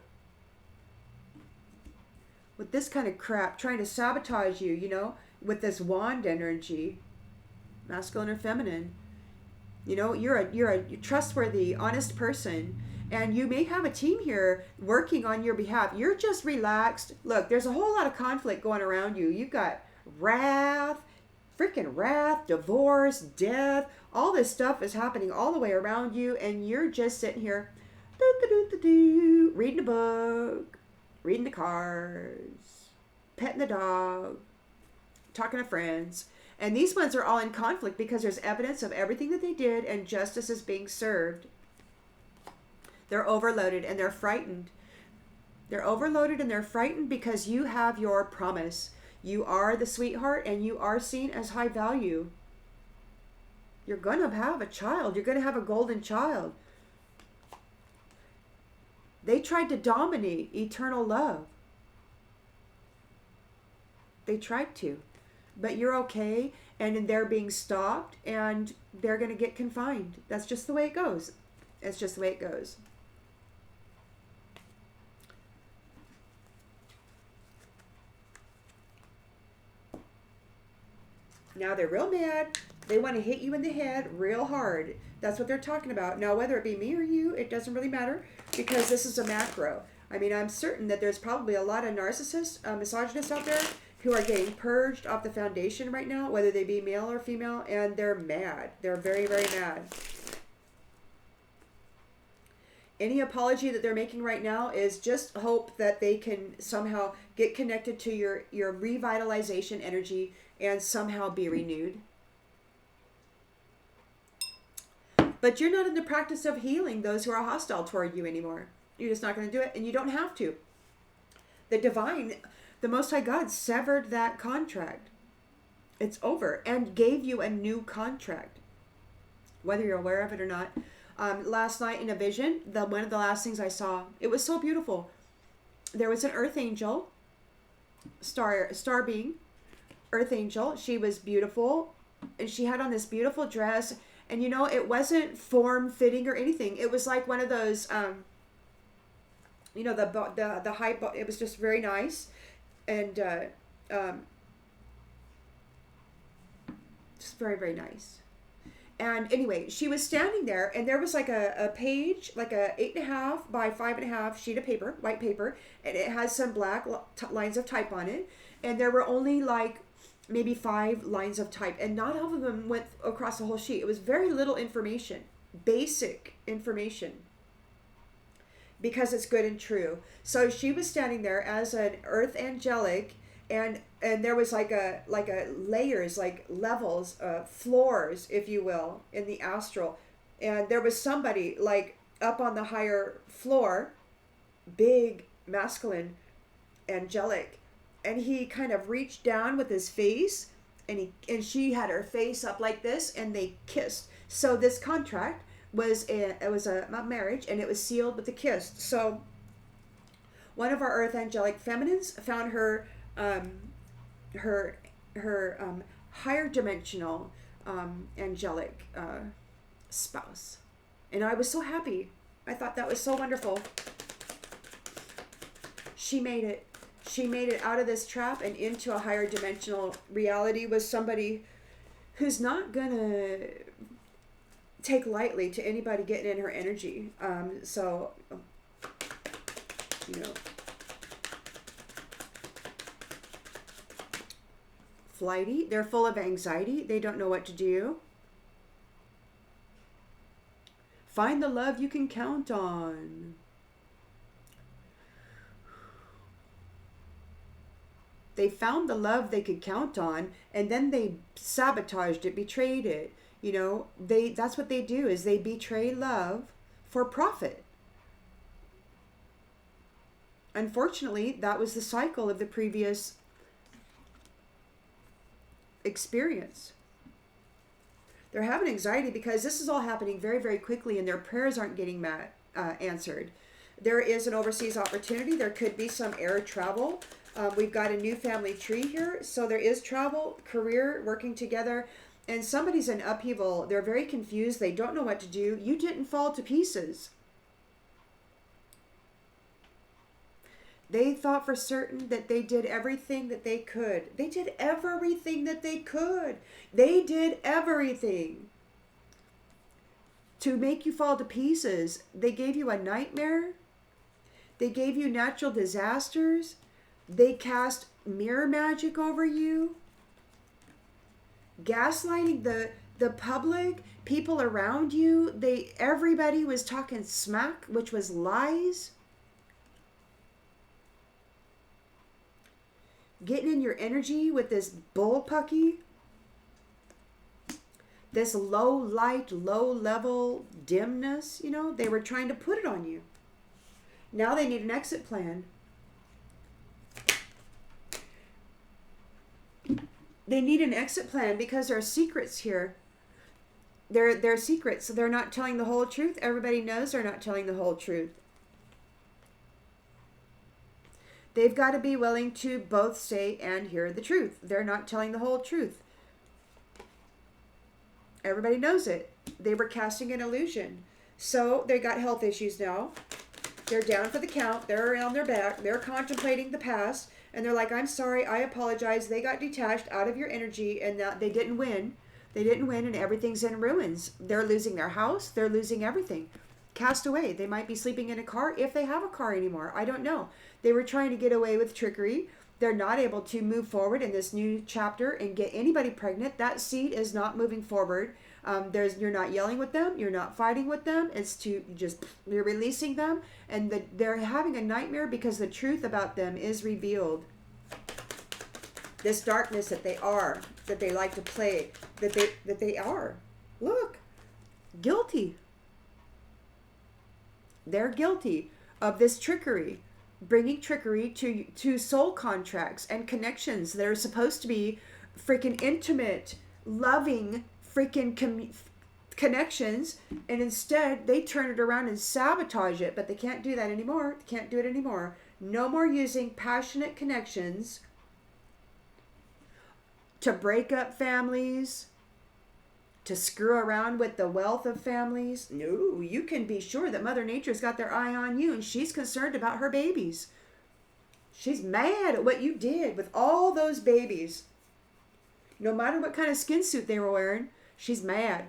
With this kind of crap, trying to sabotage you, you know, with this wand energy, masculine or feminine. You know, you're a trustworthy, honest person, and you may have a team here working on your behalf. You're just relaxed. Look, there's a whole lot of conflict going around you. You've got wrath, freaking wrath, divorce, death. All this stuff is happening all the way around you, and you're just sitting here, reading a book, reading the cards, petting the dog, talking to friends. And these ones are all in conflict because there's evidence of everything that they did and justice is being served. They're overloaded and they're frightened. They're overloaded and they're frightened because you have your promise. You are the sweetheart and you are seen as high value. You're going to have a child. You're going to have a golden child. They tried to dominate eternal love. They tried to. But you're okay, and they're being stalked, and they're going to get confined. That's just the way it goes. It's just the way it goes. Now they're real mad. They want to hit you in the head real hard. That's what they're talking about. Now, whether it be me or you, it doesn't really matter, because this is a macro. I mean, I'm certain that there's probably a lot of narcissists, misogynists out there who are getting purged off the foundation right now, whether they be male or female, and they're mad. They're very, very mad. Any apology that they're making right now is just hope that they can somehow get connected to your revitalization energy and somehow be renewed. But you're not in the practice of healing those who are hostile toward you anymore. You're just not going to do it, and you don't have to. The divine, the Most High God, severed that contract. It's over and gave you a new contract, whether you're aware of it or not. Last night in a vision, one of the last things I saw, it was so beautiful. There was an earth angel, star being, earth angel. She was beautiful, and she had on this beautiful dress. And you know, it wasn't form-fitting or anything. It was like one of those, you know, the high. It was just very nice, and just very, very nice. And anyway, she was standing there, and there was like a page, like a 8.5 by 5.5 sheet of paper, white paper, and it has some black lines of type on it, and there were only like maybe 5 lines of type, and not all of them went across the whole sheet. It was very little information, basic information, because it's good and true. So she was standing there as an earth angelic, and there was like a layers, like levels, floors, if you will, in the astral, and there was somebody like up on the higher floor, big, masculine, angelic, and he kind of reached down with his face, and she had her face up like this, and they kissed. So this contract was a marriage, and it was sealed with a kiss. So one of our earth angelic feminines found her higher dimensional angelic spouse, and I was so happy. I thought that was so wonderful. She made it out of this trap and into a higher dimensional reality with somebody who's not gonna take lightly to anybody getting in her energy. So, you know, flighty. They're full of anxiety. They don't know what to do. Find the love you can count on. They found the love they could count on, and then they sabotaged it, betrayed it. You know, that's what they do, is they betray love for profit. Unfortunately, that was the cycle of the previous experience. They're having anxiety because this is all happening very, very quickly, and their prayers aren't getting answered. There is an overseas opportunity. There could be some air travel. We've got a new family tree here. So there is travel, career, working together, and somebody's in upheaval. They're very confused. They don't know what to do. You didn't fall to pieces. They thought for certain that they did everything that they could. They did everything that they could. They did everything to make you fall to pieces. They gave you a nightmare. They gave you natural disasters. They cast mirror magic over you. Gaslighting the public, people around you. Everybody was talking smack, which was lies. Getting in your energy with this bullpucky, this low light, low level dimness, they were trying to put it on you. Now they need an exit plan. They need an exit plan because there are secrets here. They're secrets. They're not telling the whole truth. Everybody knows they're not telling the whole truth. They've got to be willing to both say and hear the truth. They're not telling the whole truth. Everybody knows it. They were casting an illusion. So they got health issues now. They're down for the count. They're on their back. They're contemplating the past. And they're like, I'm sorry. I apologize. They got detached out of your energy and they didn't win. They didn't win and everything's in ruins. They're losing their house. They're losing everything. Cast away. They might be sleeping in a car if they have a car anymore. I don't know. They were trying to get away with trickery. They're not able to move forward in this new chapter and get anybody pregnant. That seed is not moving forward. You're not yelling with them. You're not fighting with them. You're releasing them. And they're having a nightmare because the truth about them is revealed. This darkness that they like to play, that they are. Look, guilty. They're guilty of this trickery, bringing trickery to soul contracts and connections that are supposed to be freaking intimate, loving, freaking connections, and instead they turn it around and sabotage it. But they can't do that anymore. They can't do it anymore. No more using passionate connections to break up families, to screw around with the wealth of families. No, you can be sure that Mother Nature's got their eye on you, and she's concerned about her babies. She's mad at what you did with all those babies. No matter what kind of skin suit they were wearing, she's mad.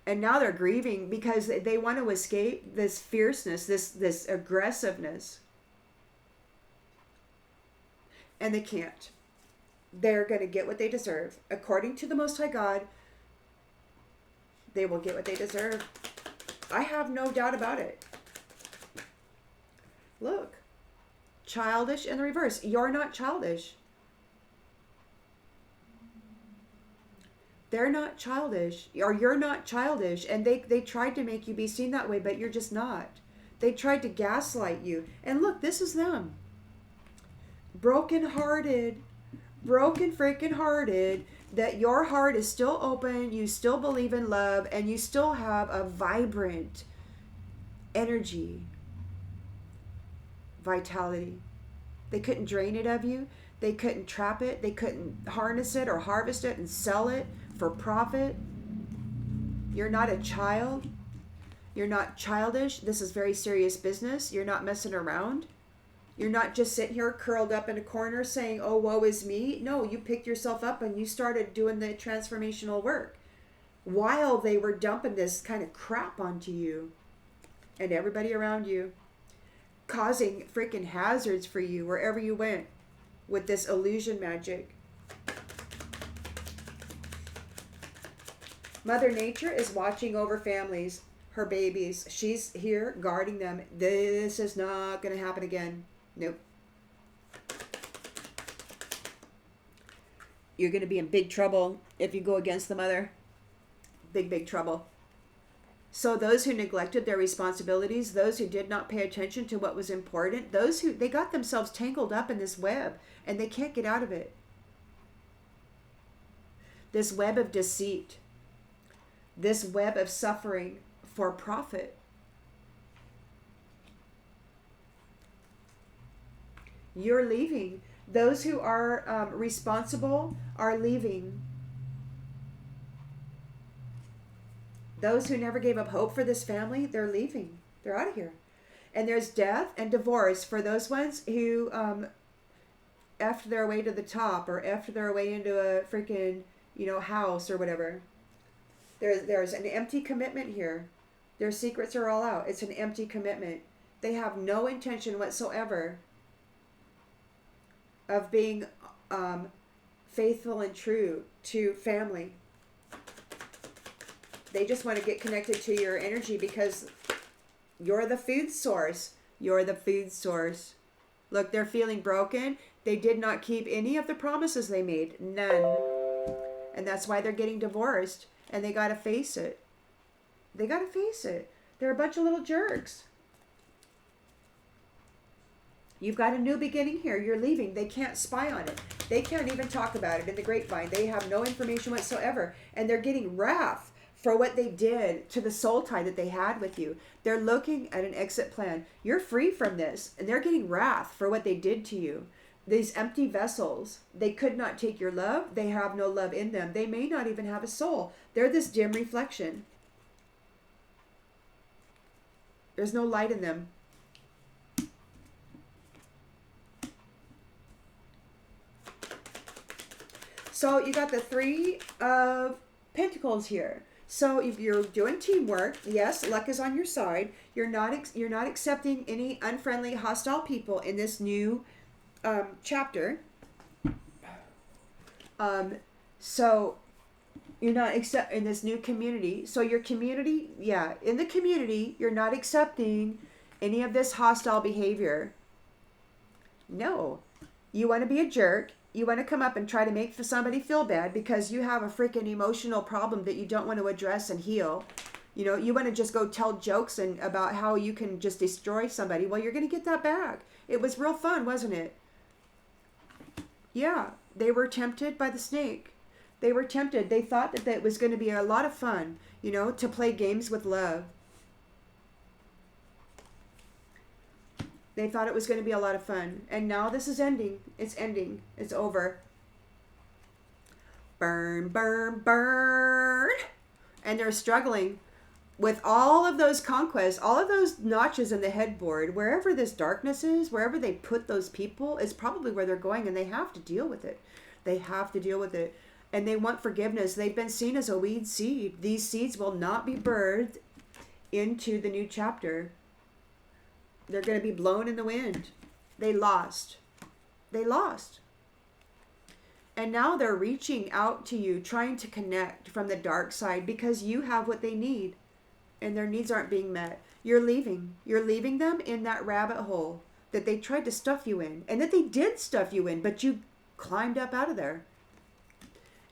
And now they're grieving because they want to escape this fierceness, this aggressiveness. And they can't. They're going to get what they deserve. According to the Most High God, they will get what they deserve. I have no doubt about it. Look. Childish in the reverse. You're not childish. They're not childish. Or you're not childish. And they tried to make you be seen that way, but you're just not. They tried to gaslight you. And look, this is them. Broken freaking hearted, that your heart is still open, you still believe in love, and you still have a vibrant energy, vitality. They couldn't drain it of you. They couldn't trap it. They couldn't harness it or harvest it and sell it for profit. You're not a child. You're not childish. This is very serious business. You're not messing around. You're not just sitting here curled up in a corner saying, oh, woe is me. No, you picked yourself up and you started doing the transformational work while they were dumping this kind of crap onto you and everybody around you, causing freaking hazards for you wherever you went with this illusion magic. Mother Nature is watching over families, her babies. She's here guarding them. This is not going to happen again. Nope. You're going to be in big trouble if you go against the mother. Big, big trouble. So those who neglected their responsibilities, those who did not pay attention to what was important, they got themselves tangled up in this web and they can't get out of it. this web of deceit, this web of suffering for profit. You're leaving. Those who are responsible are leaving. Those who never gave up hope for this family, they're leaving. They're out of here. And there's death and divorce for those ones who after their way to the top, or after their way into a freaking, house or whatever. There's an empty commitment here. Their secrets are all out. It's an empty commitment. They have no intention whatsoever of being faithful and true to family. They just want to get connected to your energy because you're the food source. You're the food source. Look, they're feeling broken. They did not keep any of the promises they made. None. And that's why they're getting divorced. And they got to face it. They got to face it. They're a bunch of little jerks. You've got a new beginning here. You're leaving. They can't spy on it. They can't even talk about it in the grapevine. They have no information whatsoever. And they're getting wrath for what they did to the soul tie that they had with you. They're looking at an exit plan. You're free from this. And they're getting wrath for what they did to you. These empty vessels, they could not take your love. They have no love in them. They may not even have a soul. They're this dim reflection. There's no light in them. So you got the Three of Pentacles here. So if you're doing teamwork, yes, luck is on your side. You're not accepting any unfriendly, hostile people in this new chapter. So you're not accept in this new community. So your community, in the community, you're not accepting any of this hostile behavior. No, you want to be a jerk. You want to come up and try to make somebody feel bad because you have a freaking emotional problem that you don't want to address and heal. You want to just go tell jokes and about how you can just destroy somebody. Well, you're going to get that back. It was real fun, wasn't it? Yeah, they were tempted by the snake. They were tempted. They thought that it was going to be a lot of fun, to play games with love. They thought it was going to be a lot of fun. And now this is ending. It's ending. It's over. Burn, burn, burn. And they're struggling with all of those conquests, all of those notches in the headboard. Wherever this darkness is, wherever they put those people, is probably where they're going. And they have to deal with it. They have to deal with it. And they want forgiveness. They've been seen as a weed seed. These seeds will not be birthed into the new chapter. They're going to be blown in the wind. They lost. They lost. And now they're reaching out to you, trying to connect from the dark side because you have what they need. And their needs aren't being met. You're leaving. You're leaving them in that rabbit hole that they tried to stuff you in. And that they did stuff you in, but you climbed up out of there.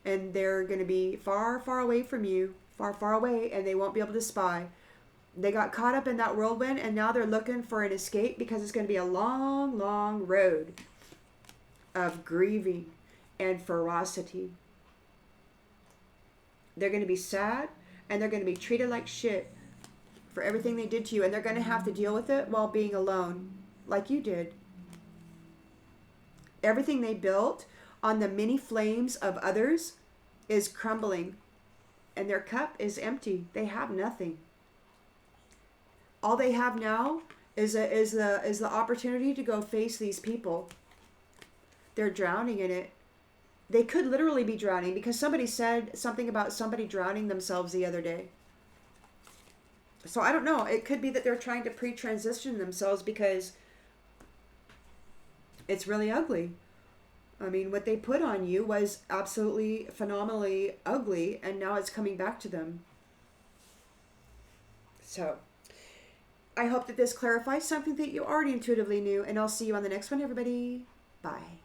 And they're going to be far, far away from you. Far, far away. And they won't be able to spy. They got caught up in that whirlwind, and now they're looking for an escape because it's going to be a long, long road of grieving and ferocity. They're going to be sad, and they're going to be treated like shit for everything they did to you, and they're going to have to deal with it while being alone, like you did. Everything they built on the many flames of others is crumbling, and their cup is empty. They have nothing. All they have now is the opportunity to go face these people. They're drowning in it. They could literally be drowning because somebody said something about somebody drowning themselves the other day. So I don't know. It could be that they're trying to pre-transition themselves because it's really ugly. I mean, what they put on you was absolutely phenomenally ugly, and now it's coming back to them. So I hope that this clarifies something that you already intuitively knew, and I'll see you on the next one, everybody. Bye.